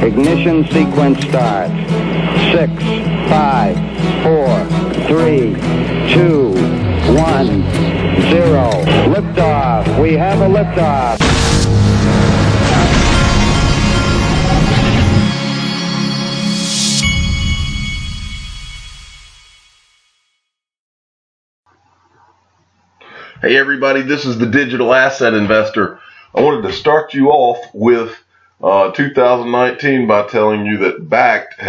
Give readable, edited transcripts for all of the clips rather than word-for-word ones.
Ignition sequence starts. 6, 5, 4, 3, 2, 1, 0. Liftoff. We have a liftoff. Hey everybody, this is the Digital Asset Investor. I wanted to start you off with 2019 by telling you that Bakkt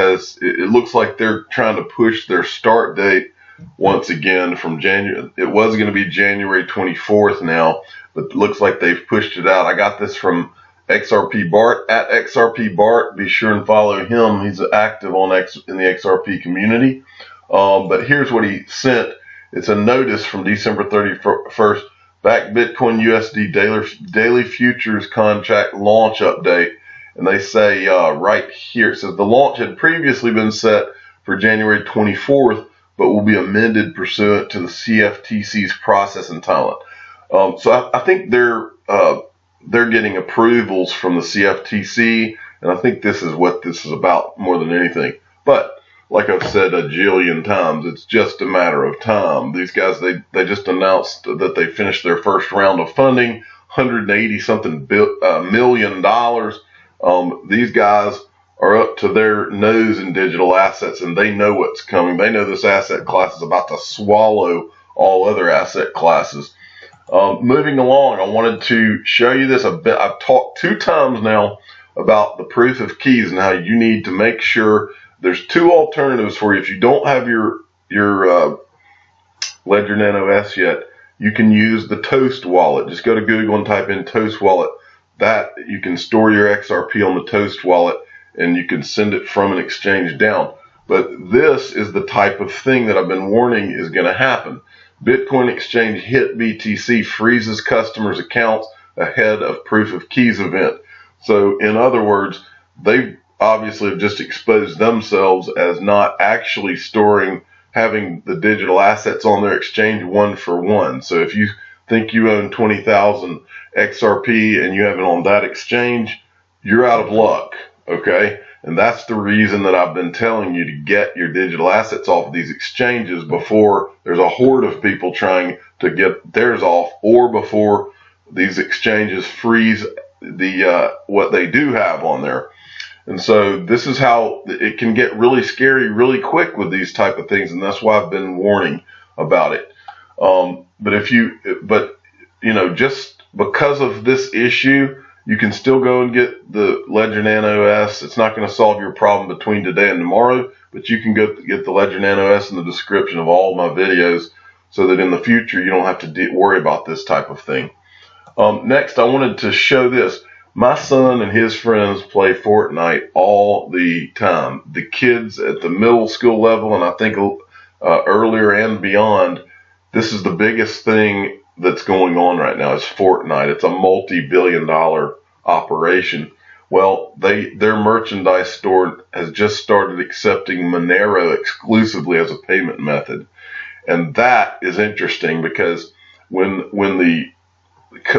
it looks like they're trying to push their start date once again from January. It was going to be January 24th now, but it looks like they've pushed it out. I got this from XRP Bart, at XRP Bart. Be sure and follow him. He's active in the XRP community. But here's what he sent. It's a notice from December 31st, Bakkt Bitcoin USD daily futures contract launch update. And they say right here, it says the launch had previously been set for January 24th, but will be amended pursuant to the CFTC's process in Thailand. So I think they're getting approvals from the CFTC, and I think this is what this is about more than anything. But like I've said a jillion times, it's just a matter of time. These guys, they just announced that they finished their first round of funding, $180-something million. These guys are up to their nose in digital assets, and they know what's coming. They know this asset class is about to swallow all other asset classes. Moving along, I wanted to show you this a bit. I've talked 2 times now about the proof of keys and how you need to make sure. There's 2 alternatives for you. If you don't have your Ledger Nano S yet, you can use the Toast wallet. Just go to Google and type in Toast wallet. That you can store your XRP on the Toast wallet, and you can send it from an exchange down. But this is the type of thing that I've been warning is going to happen. Bitcoin exchange hit BTC freezes customers' accounts ahead of proof of keys event. So in other words, they obviously have just exposed themselves as not actually having the digital assets on their exchange one for one. So if you think you own 20,000 XRP and you have it on that exchange, you're out of luck, okay? And that's the reason that I've been telling you to get your digital assets off of these exchanges before there's a horde of people trying to get theirs off, or before these exchanges freeze what they do have on there. And so this is how it can get really scary really quick with these type of things, and that's why I've been warning about it. But just because of this issue, you can still go and get the Ledger Nano S. It's not going to solve your problem between today and tomorrow, but you can go get the Ledger Nano S in the description of all my videos, so that in the future you don't have to worry about this type of thing. Next, I wanted to show this. My son and his friends play Fortnight all the time. The kids at the middle school level, and I think earlier and beyond, this is the biggest thing that's going on right now is Fortnite. It's a multi-billion-dollar operation. Well, their merchandise store has just started accepting Monero exclusively as a payment method. And that is interesting because when the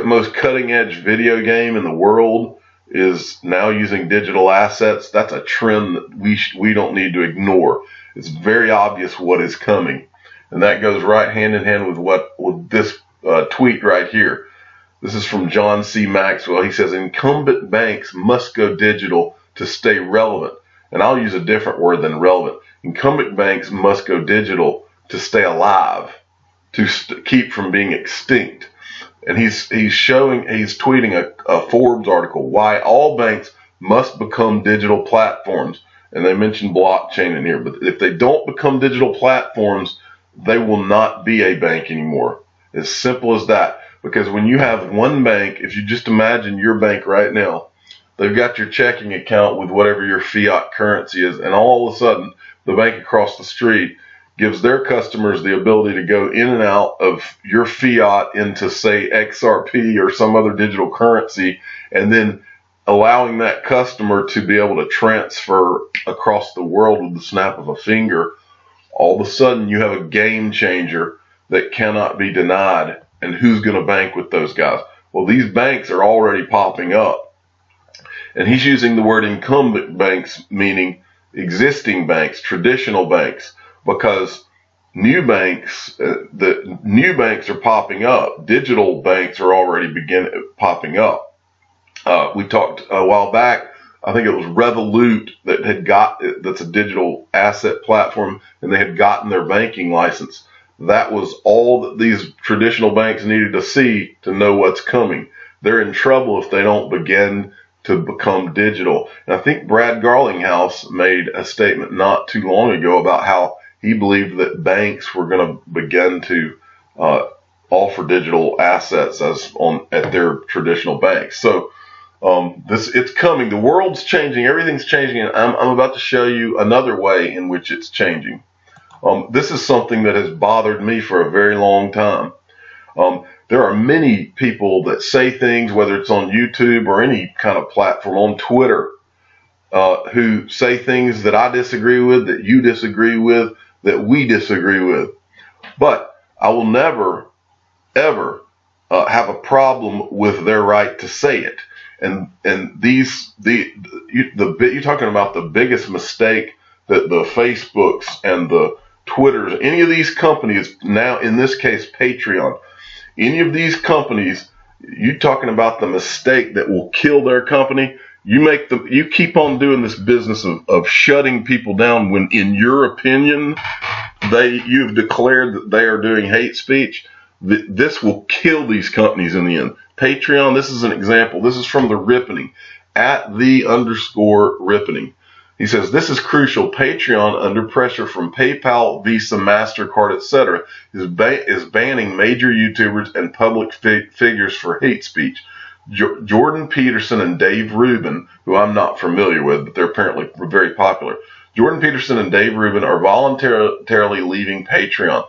most cutting-edge video game in the world is now using digital assets, that's a trend that we don't need to ignore. It's very obvious what is coming, and that goes right hand in hand with this tweet right here. This is from John C. Maxwell. He says incumbent banks must go digital to stay relevant, and I'll use a different word than relevant. Incumbent banks must go digital to stay alive, to keep from being extinct. And he's tweeting a Forbes article, why all banks must become digital platforms. And they mentioned blockchain in here, but if they don't become digital platforms, they will not be a bank anymore. As simple as that. Because when you have one bank, if you just imagine your bank right now, they've got your checking account with whatever your fiat currency is, and all of a sudden the bank across the street gives their customers the ability to go in and out of your fiat into, say, XRP or some other digital currency, and then allowing that customer to be able to transfer across the world with the snap of a finger. All of a sudden you have a game changer that cannot be denied. And who's going to bank with those guys? Well, these banks are already popping up. And he's using the word incumbent banks, meaning existing banks, traditional banks, because new banks, the new banks are popping up. Digital banks are already popping up. We talked a while back, I think it was Revolut that's a digital asset platform, and they had gotten their banking license. That was all that these traditional banks needed to see to know what's coming. They're in trouble if they don't begin to become digital. And I think Brad Garlinghouse made a statement not too long ago about how he believed that banks were going to begin to offer digital assets at their traditional banks. So it's coming. The world's changing. Everything's changing. And I'm about to show you another way in which it's changing. This is something that has bothered me for a very long time. There are many people that say things, whether it's on YouTube or any kind of platform, on Twitter, who say things that I disagree with, that you disagree with, that we disagree with. But I will never, ever have a problem with their right to say it. And you're talking about the biggest mistake that the Facebooks and the Twitters, any of these companies, now in this case Patreon, any of these companies, you're talking about the mistake that will kill their company. You keep on doing this business of shutting people down when, in your opinion, you've declared that they are doing hate speech. This will kill these companies in the end. Patreon, this is an example. This is from the Ripening, @the_Ripening. He says, this is crucial. Patreon, under pressure from PayPal, Visa, MasterCard, etc., is banning major YouTubers and public figures for hate speech. Jordan Peterson and Dave Rubin, who I'm not familiar with, but they're apparently very popular. Jordan Peterson and Dave Rubin are voluntarily leaving Patreon.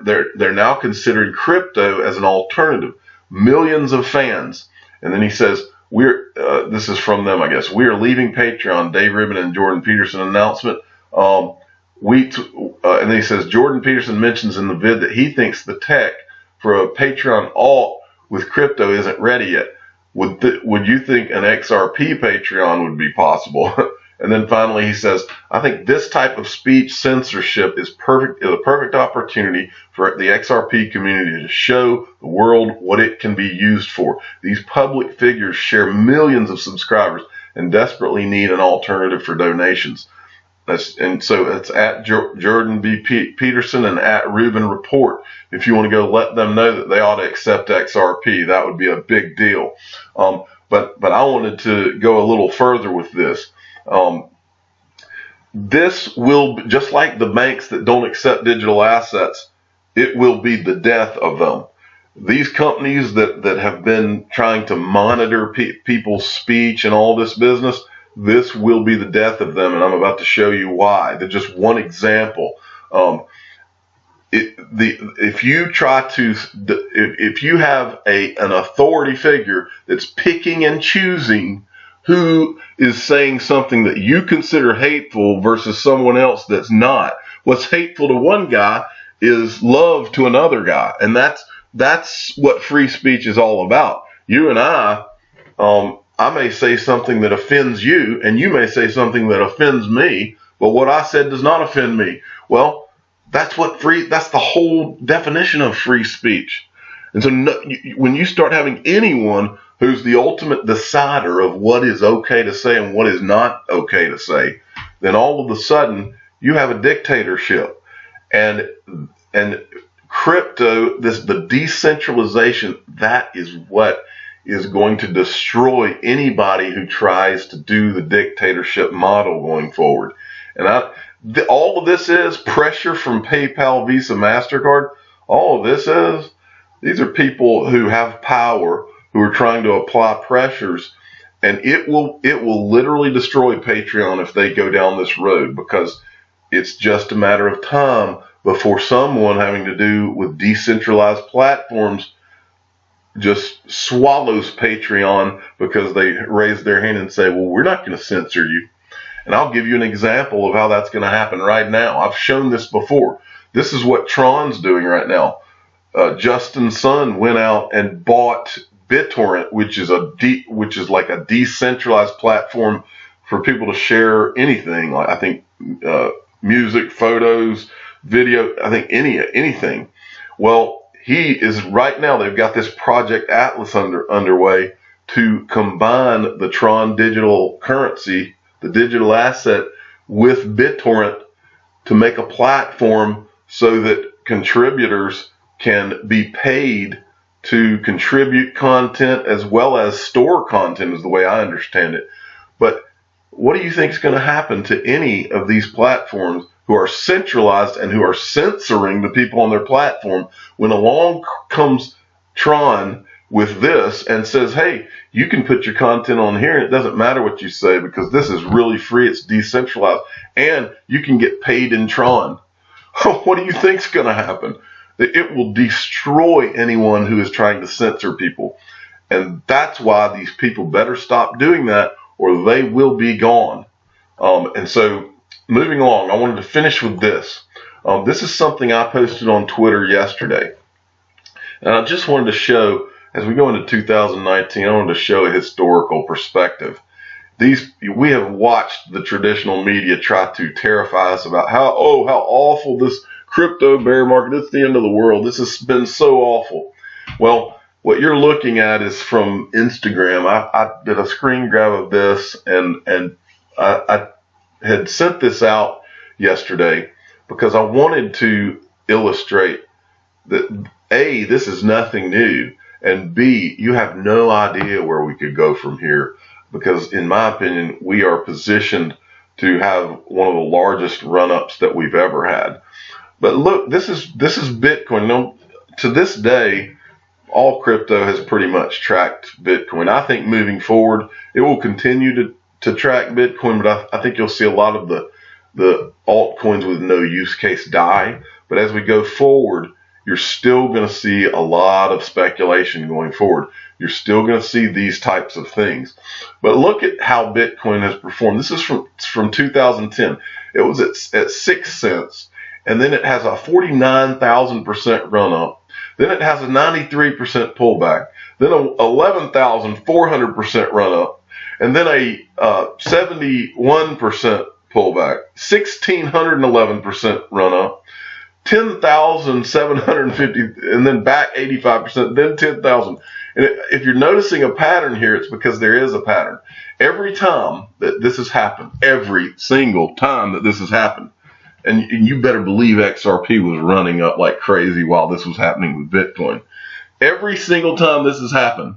They're now considering crypto as an alternative. Millions of fans. And then he says, this is from them, I guess. We are leaving Patreon. Dave Rubin and Jordan Peterson announcement. And then he says, Jordan Peterson mentions in the vid that he thinks the tech for a Patreon alt with crypto isn't ready yet. Would you think an XRP Patreon would be possible? And then finally he says, I think this type of speech censorship is a perfect opportunity for the XRP community to show the world what it can be used for. These public figures share millions of subscribers and desperately need an alternative for donations. So it's at Jordan B. Peterson and at Rubin Report. If you want to go let them know that they ought to accept XRP, that would be a big deal. But I wanted to go a little further with this. This will, just like the banks that don't accept digital assets, it will be the death of them. These companies that have been trying to monitor people's speech and all this business, this will be the death of them, and I'm about to show you why. They're just one example. If you have an authority figure that's picking and choosing who is saying something that you consider hateful versus someone else that's not, what's hateful to one guy is love to another guy, and that's what free speech is all about. You and I may say something that offends you, and you may say something that offends me, but what I said does not offend me. Well, that's the whole definition of free speech. And so when you start having anyone who's the ultimate decider of what is okay to say and what is not okay to say, then all of a sudden you have a dictatorship. And crypto, the decentralization, that is what is going to destroy anybody who tries to do the dictatorship model going forward. And all of this is pressure from PayPal, Visa, MasterCard. All of this these are people who have power, who are trying to apply pressures, and it will literally destroy Patreon if they go down this road, because it's just a matter of time before someone having to do with decentralized platforms just swallows Patreon because they raise their hand and say, well, we're not going to censor you. And I'll give you an example of how that's going to happen right now. I've shown this before. This is what Tron's doing right now. Justin Sun went out and bought BitTorrent, which is like a decentralized platform for people to share anything. Like I think music, photos, video, I think anything. Well, he is right now. They've got this Project Atlas underway to combine the Tron digital currency, the digital asset, with BitTorrent to make a platform so that contributors can be paid to contribute content as well as store content, is the way I understand it. But what do you think is going to happen to any of these platforms who are centralized and who are censoring the people on their platform when along comes Tron with this and says, hey, you can put your content on here and it doesn't matter what you say because this is really free, it's decentralized, and you can get paid in Tron? What do you think is going to happen? It will destroy anyone who is trying to censor people. And that's why these people better stop doing that or they will be gone. And so moving along, I wanted to finish with this. This is something I posted on Twitter yesterday. And I just wanted to show, as we go into 2019, I wanted to show a historical perspective. We have watched the traditional media try to terrify us about how awful this crypto bear market, it's the end of the world. This has been so awful. Well, what you're looking at is from Instagram. I did a screen grab of this and I had sent this out yesterday because I wanted to illustrate that A, this is nothing new, and B, you have no idea where we could go from here because in my opinion, we are positioned to have one of the largest run-ups that we've ever had. But look, this is Bitcoin. Now, to this day, all crypto has pretty much tracked Bitcoin. I think moving forward, it will continue to track Bitcoin, but I think you'll see a lot of the altcoins with no use case die. But as we go forward, you're still going to see a lot of speculation going forward. You're still going to see these types of things. But look at how Bitcoin has performed. This is from 2010. It was at 6 cents. And then it has a 49,000% run up. Then it has a 93% pullback. Then a 11,400% run up. And then a 71% pullback. 1,611% run up. 10,750, and then back 85%, then 10,000. And if you're noticing a pattern here, it's because there is a pattern. Every time that this has happened, every single time that this has happened, and you better believe XRP was running up like crazy while this was happening with Bitcoin. Every single time this has happened,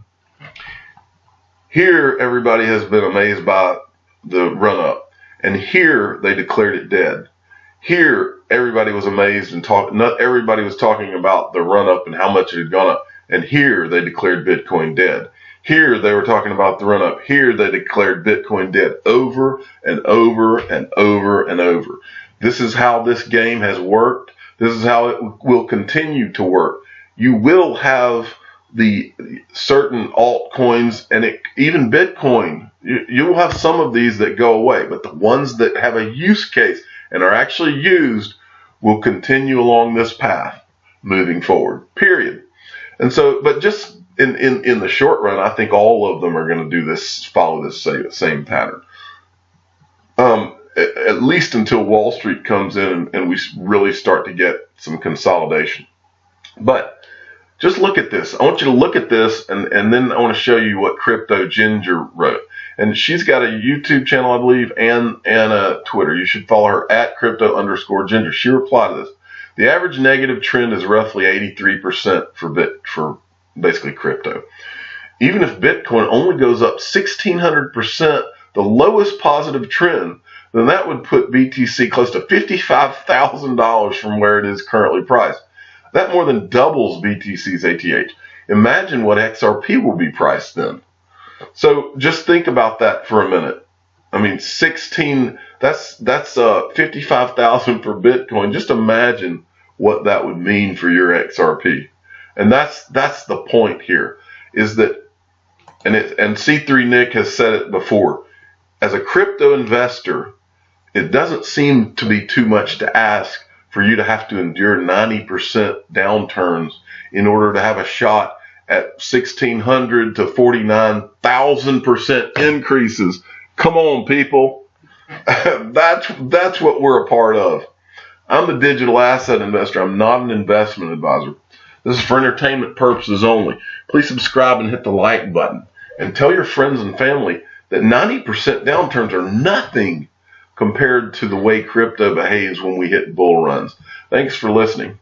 here everybody has been amazed by the run up, and here they declared it dead. Here everybody was amazed and not everybody was talking about the run up and how much it had gone up, and here they declared Bitcoin dead. Here they were talking about the run up. Here they declared Bitcoin dead over and over and over and over. This is how this game has worked. This is how it will continue to work. You will have the certain altcoins and even Bitcoin. You will have some of these that go away, but the ones that have a use case and are actually used will continue along this path moving forward, period. And so, but just in the short run, I think all of them are going to do this, follow this same pattern. At least until Wall Street comes in and we really start to get some consolidation. But just look at this. I want you to look at this, and then I want to show you what Crypto Ginger wrote. And she's got a YouTube channel, I believe, and a Twitter. You should follow her at @crypto_ginger. She replied to this. The average negative trend is roughly 83% for basically crypto. Even if Bitcoin only goes up 1,600%, the lowest positive trend, then that would put BTC close to $55,000 from where it is currently priced. That more than doubles BTC's ATH. Imagine what XRP will be priced then. So just think about that for a minute. I mean, that's 55,000 for Bitcoin. Just imagine what that would mean for your XRP. And that's the point here, is that, and C3 Nick has said it before, as a crypto investor, it doesn't seem to be too much to ask for you to have to endure 90% downturns in order to have a shot at 1,600 to 49,000% increases. Come on, people. That's what we're a part of. I'm a digital asset investor. I'm not an investment advisor. This is for entertainment purposes only. Please subscribe and hit the like button. And tell your friends and family that 90% downturns are nothing compared to the way crypto behaves when we hit bull runs. Thanks for listening.